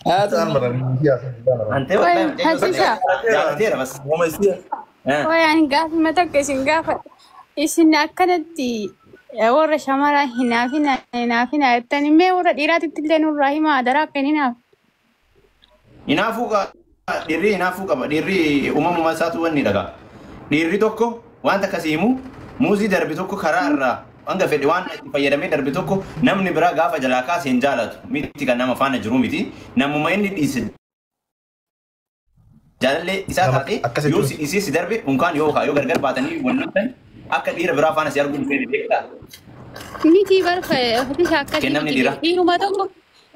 هذا أنا مرة من سياسة أنت والله هسيسا جالتير بس وما يصير ويعني قاف متى إسن قاف إسن أكنتي ورا شمارة هنا فينا التاني ما ورا ديرات التلين الرحيمة دراك هنا inaafuuqa dhirri inaafuu qaba dhirri uumamuma isaatu wanni dhaga dhirri tokko wanta kasiimu muuzii darbi tokko karaa irraa hanga fedhe waan itti fayyadamee darbi tokko namni biraa gaafa jalaa kaasee hin jaalatu miti kan nama faana jiru miti namuma inni dhiise jaalallee isaa taate yoo si darbe unkaan yoo gargar baatanii wannaan akka dhiira biraa faana si arguu hin fedhe beektaa. Miti barka ofii shakka Kennamni dira.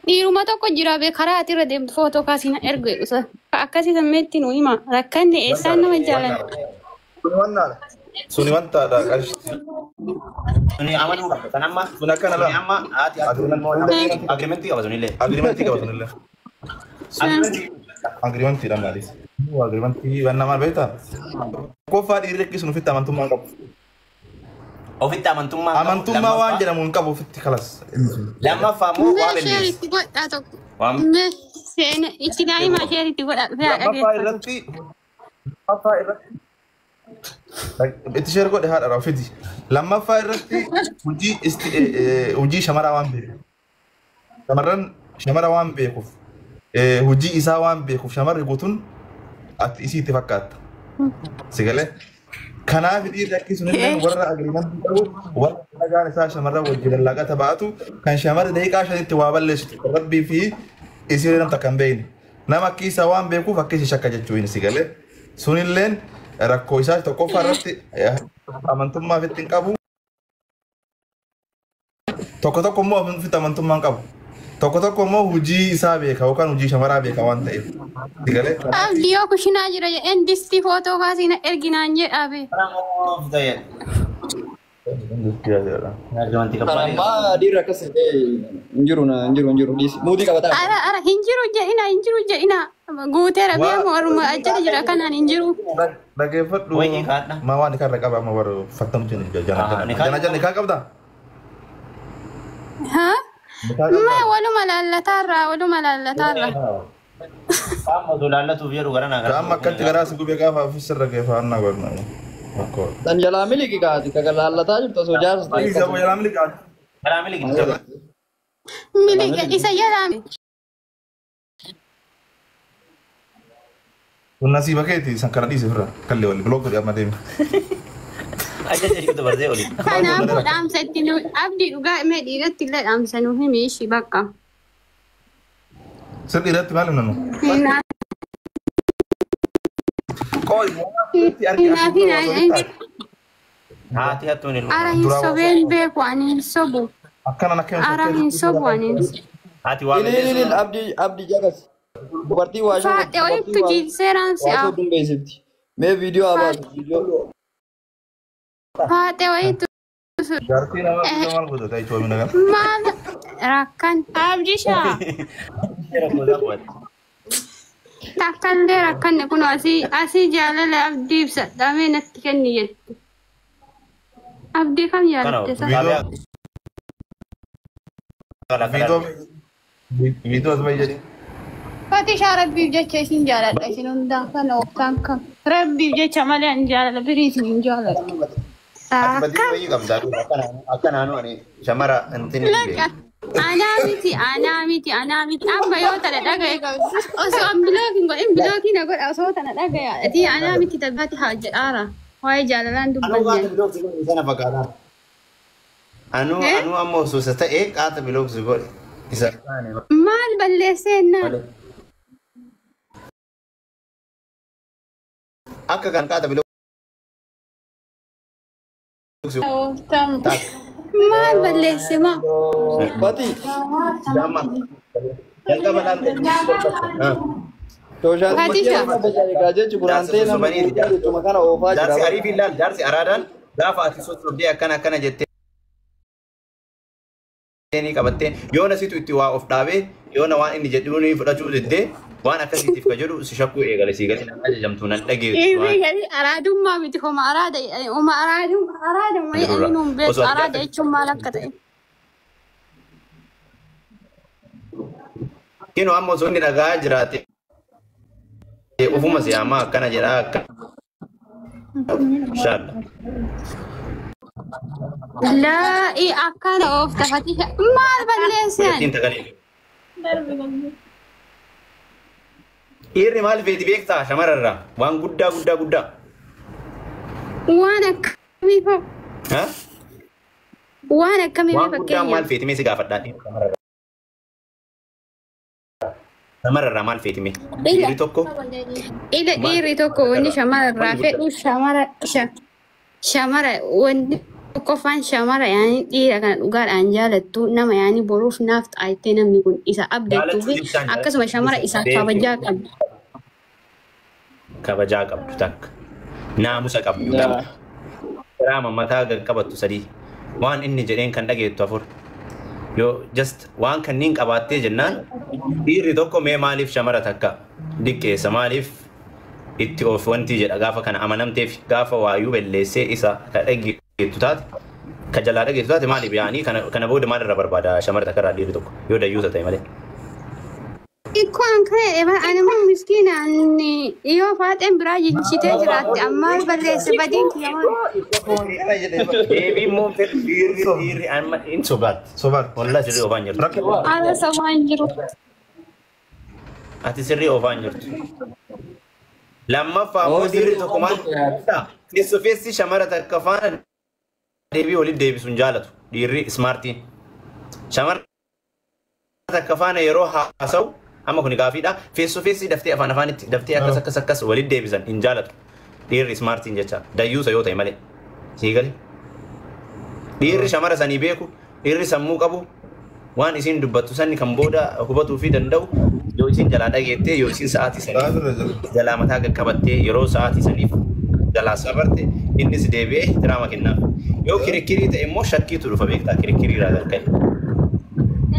dhiiruma tokko jira be karaa ati irra deemtu footoo kaasina ergu eegusa akkasii sammeetti nu hima rakkanne eessaan nama jaalan. Suni wanta ada qashti. Suni amanuu qaba kan amma Suni akkana la. amma haati agreementii qaba sunillee. Agreementii qaba sunillee. Agreementii dhaan maalis. Agreementii waan namaa beektaa? Koffaa dhiirri akkasuma ofitti amantummaa qabu. Ofitti amantummaa Amantummaa waan jedhamu hin qabu ofitti kalas. lammaffaa moo waan Mee illee sheeritti godhaa tokko. waan Mee seena itti daa'ima sheeritti godhaa dhufee Lammaffaa dhageeffatu. irratti itti sheer godhe haadha ofiti. Lammaffaa irratti hojii shamaraa waan beekuuf. Shamarran shamara waan beekuuf. Hojii isaa waan beekuuf shamarri guutuun ati isii itti fakkaatta. Sigalee. Kanaaf dhiirri akkasumallee warra agreementii qabu warra nagaan isaa shamarran wajjin laaqata baatu kan shamarri daqiiqaa shanitti waa balleessitu rabbii fi isii namta kan beekne nama akkisa waan beekuuf akkasii shakka jechuun sigalee sunilleen rakkoo isaa tokkoffaa irratti amantummaa ofitti hin qabu tokko immoo ofitti amantummaa hin qabu tokko immoo hojii isaa beeka yookaan hojii shamaraa beeka waan ta'eef sigalee. Abdii yoo kushinaa jira jedheen distii footoo kaasina erginaan jedhaabe. of ta'e. ما دير كسر انجرونا انجرو ديس مودي كبتا Ara hinjiru jedhina guutee rabee morma ajjala jira kanaan hinjiru. Dhaggeeffadhu Wayii kaadha. maa waan ikaan irra qaba amma warra fattamtu jana kaa qabda. Haa? Maa waluma laallataarra. Amma dolaallatuuf jedhu gara naa Amma akkatti garaa si gubee gaafa ofisirra geeffannaa godhna. dan jala miliki kaati kagalalla tajib to sojar Isa boo jalaa miliqaa. Garaa miligin Miliga isa jedhame. Kun nasiiba keeti san kana dhiise firra kallee wali biloog godhe amma deemi. ajaja ishee dabarsee oli. Kanaafuu dhaamsa itti nu abdii dhugaa himee dhiiratti illee dhaamsa nu himi ishii bakka. Sirri irratti maal himnanu? Haati hattuun ilmu. Ara hin sobeen beeku ani hin sobu. Akkanan akka Ara hin sobu ani hin sobu. Haati waa ilil abdi jagas dubartii waa shoo Faadhe wayittu jiilseeraan si'a. dumbeessifti mee viidiyoo abaatu viidiyoo Faadhe wayittu Jaartii nama maal godhata itti nagar. maal rakkan abdishaa. Takkallee rakkanne kun asii jaalala abdii ibsadhamee natti kenni jette. Abdii kam jaalatte sa? Viidiyoo as baay'ee jedhi. Fatishaa rabbiif jecha isin jaaladha isin hundaan kana oftaan kam. Rabbiif jecha malee hin jaalala birii isin hin jaaladha. Badii wayii qabda. Akka naannoo ani shamara intin Laqa anaa miti. Amma yoo tana dhagaye osoo an bilookiin godhin bilookii na godha osoo tana dhagaya. Ati anaa miti tabbaati haa jedhaara. Waa'ee jaalalaan dubbanne. sana fakkaata. Anuu ammoo suusa ta'ee qaata biloogsi godhe. Isa Maal balleesseenna? akka kan qaata biloogsi. Maal balleesse maa? bati Damma. Jalqaba laal. sooshaal Fatisha. miidiyaa jechu buraantee nama jechuuma kana oofaa Jaarsi jira ariifiin laal jaarsi araadaan gaafa ati sosobdee akkana jettee ni qabattee yoona situ itti waa of dhaabee yoona waan inni jedhu ni fudhachuu diddee waan akkasiitiif ka jedhu si shakkuu eegale si galee nama ajajamtu nan dhageessu. Irri gadi araadummaa miti homa araada jedhanii nuun beeku araada jechuun maal akka ta'e. Kino ammoo sunni dhagaa jiraate. Ufuma siyamaa akkana jedhaa akka. Inshallah. Laa akkana of tafatee maal balleessan? Dhiirri maal feeti beektaa shamarrarraa waan guddaa. Waan akkamii fa? Waan akkamii Waan guddaa maal feeti mee si gaafadhaa shamarrarraa maal feeti mee? Dhiirri tokko dhiirri tokko wanni shamarrarraa fedhu shamara wanni tokkoffaan shamara yaani dhiira kana dhugaadhaan jaalattu nama yaani boruuf naaf xaayitee namni kun isa abdattuu fi akkasuma shamara isaa kabajaa qabdu. Kabajaa qabdu takka. Naamusa qabdu takka. Raama mataa qabattu sadii. Waan inni jedheen kan dhageettu afur. Yoo just waan kanniin qabaattee jennaan dhiirri tokko mee maaliif shamara takka diqqeessa maaliif itti of wanti jedha gaafa kana amanamteef gaafa waayuu belleessee isa ka dhageettu taate ka jalaa dhageettu taate maaliif yaanii kana booda maalirra barbaada shamara takka irraa dhiirri tokko yoo dayyuusa ta'e malee. Ikkoon ka'e animmoo miskiinaan yoo faaxeen biraa jijjiitee jiraatte ammaal balleesse badiin kiyyamaa. Deebiin moo dhiirri amma hin sobaatti. Wallah sirrii ofaan jirtu. Haala sobaan jiru. Ati sirrii ofaan jirtu. Lammaffaa moo dhiirri tokko maal feessi shamara takka faana deebii walitti deebisuun jaalatu dhiirri ismaartiin. Shamara takka faana yeroo haasa'u amma kun gaafiidha. Feessi daftee afaanitti daftee akkas walitti deebisan hin jaalatu. Dhiirri ismaartiin jecha dayyuusa yoo ta'e malee. Siigali. Dhiirri shamara sanii beeku, dhiirri sammuu qabu, waan isin dubbattu sanni kan booda hubatuu fi danda'u yoo isin jalaa dhageettee yoo isin sa'aatii saniif jalaa mataa qaqqabattee yeroo sa'aatii saniif jalaa sabarte innis deebi'ee ihtirama kennaaf. Yoo kirikkirii ta'e immoo shakkiitu dhufa beektaa kirikkirii irraa garga'e.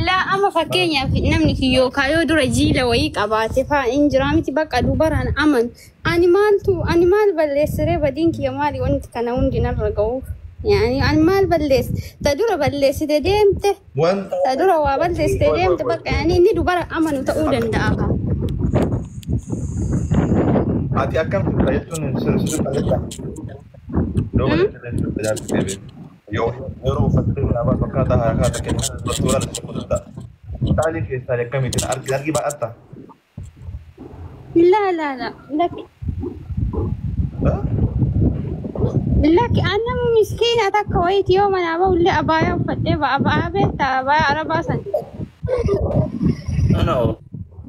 Laa amma fakkeenyaaf namni kiyyookaa yoo dura jiila wayii qabaate fa'aa hin jiraa miti bakka dubaraan aman. Ani maal balleessiree badiin kiyya maali wanti kana hundi narra ga'uuf. Yani ani maal balleesse ta dura balleessite deemte ta dura waa balleessite deemte bakka yani inni dubara amanu ta'uu danda'a. Ati akkam turta jechuun sirrii qalleessa. Yeroo uffattee nama fakkaata haaraa kennan suuraa tokko danda'a. Taalii keessaa akkamitti argi baa'atta? La. Laki ana miskiina takka wayiiti yoo manaa ba'ullee abaayaa uffadhee abaayaa beektaa abaayaa arabaa san. Ano.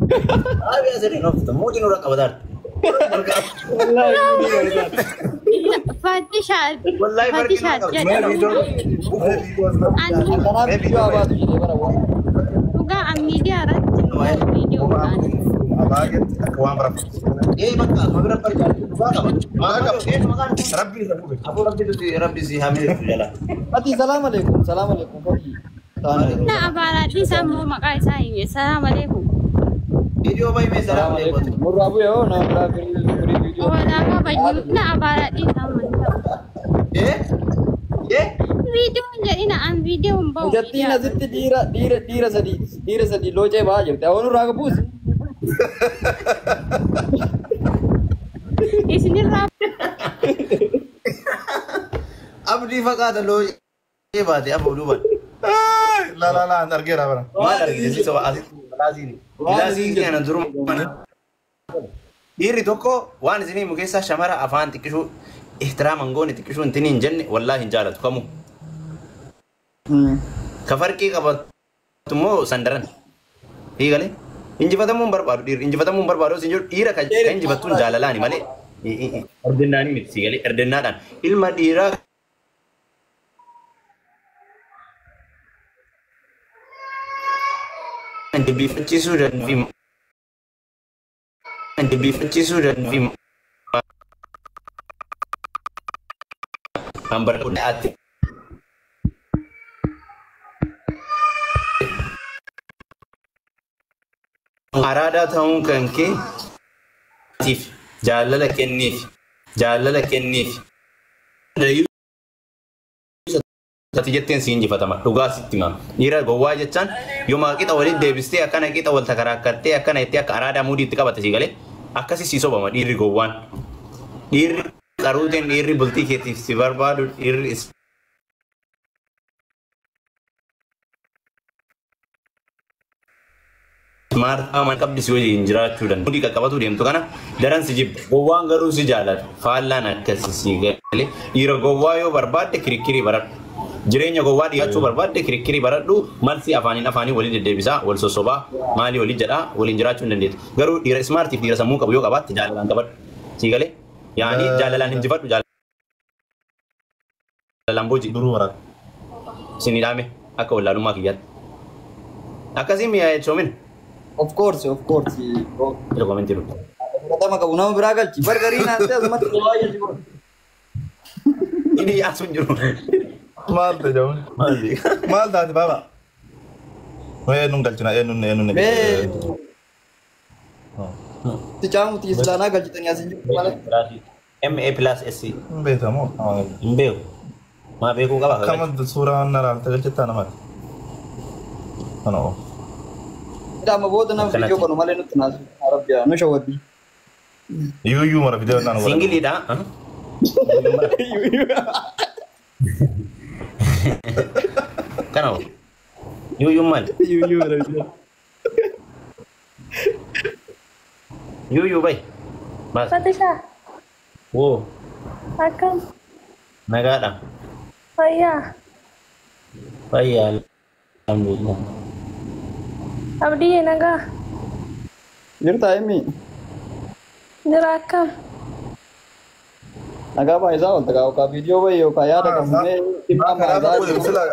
Abaayaa sirriin oofta mootiin irra qabataadha. Fatishaad. Wallahi Fatishaad dhugaa an miidiyaa irratti viidiyoo godhaan. Abaageetti akka waan barafu. Bakka mabira barjaatu dhugaa qaba. Rabbi si hamiletu jala. Ati salaam alaikum. Na abaaraadhi isaan moo maqaa isaa hime salaam alaikum. Video bayi mee salaam alaikum. Murraabu yoo na biraa firii video. Walaaba bayyuu na abaaraadhi isaan manta. Video jedhina an video mbau. Jattiin asitti dhiira sadii loocee ba'aa jirti. Awwan irraa qabuus. Isinirraa. Abdii fakkaata loo baate aboo duuban. La argeera bara. Maal argisiisi soba asitti bilaasiin kana duruma. Dhiirri tokko waan isinii mukeessaa shamara afaan xiqqishuu ihtiraama ngooni xiqqishuu intini hin jenne wallaahi hin jaalatu kamuu. Ka farqii qabatu immoo sandaran. Hiikale injifatamuun barbaadu dhiirri injifatamuun barbaadu isin jedhu dhiira kan injifattuun jaalalaani malee erdinnaanii miti siigale erdinnaadhaan ilma dhiiraa Dibifachiisuu danfi hambar kudhaatti. Araadaa ta'uun kan kee jaalala kenniif Sati jetteen siin injifatama dhugaa sitti hima. Dhiira gowwaa jechaan yooma qixa waliin deebistee akkana qixa wal takaraakkattee akkana itti akka araadaa muudii itti qabate sii galee akkasii sii sobama dhiirri gowwaan. Dhiirri qaruuteen dhiirri bultii keetiif si barbaadu dhiirri Marta man qabdi si wajjin jiraachuu danda'u. Mudii qaqqabatu deemtu kana daran si jibba. Gowwaan garuu si jaalata. Faallaan akkasii si galee dhiira gowwaa yoo barbaadde kirikkirii baradhu. Jireenya gowwaa dhiyaachuu barbaadde kirikkirii baradhu malsi afaanii walii deddeebisaa wal sossobaa maalii walii jedhaa waliin jiraachuu hin dandeettu. Garuu dhiira ismaartiif dhiira sammuu qabu yoo qabaatte jaalalaan qabadhu. Si galee yaani jaalalaan injifadhu jaalalaan boji. Duruu waraabaa. Sini dhaame akka wallaalummaa kiyyaatti. Akkasii mi'aa jechuun. Of course. Ilo komentii dulu. Pertama kamu nama beragal, bargari nanti asmat keluarga juga. Ini asun juru. Maal ta'e jawun. Maal taate baaba. Wee nun galchina eenyuun. Si camu ti selana galchitani asin juga malah. MA+SC. Beekamoo. Mbeu. Maa beekuu qaba. Kama suuraan naraaf galchitaa namaati. Kanoo. Tidak mau buat nama video kono malah itu nasi Arab ya, nu shawadi. Yuyu mara video nanu. Single ida. Kanao. Yuyu mal. Yuyu mara video. Yuyu bay. Mas. Fatisha, Wo. Akam, Nagada. Faya, Alhamdulillah. Abdi naga, Jirta ini. Nirakam, Naga apa isau? Tahu kau video bayi, kau ya ada kamu ni. Maa kanaaf akka sila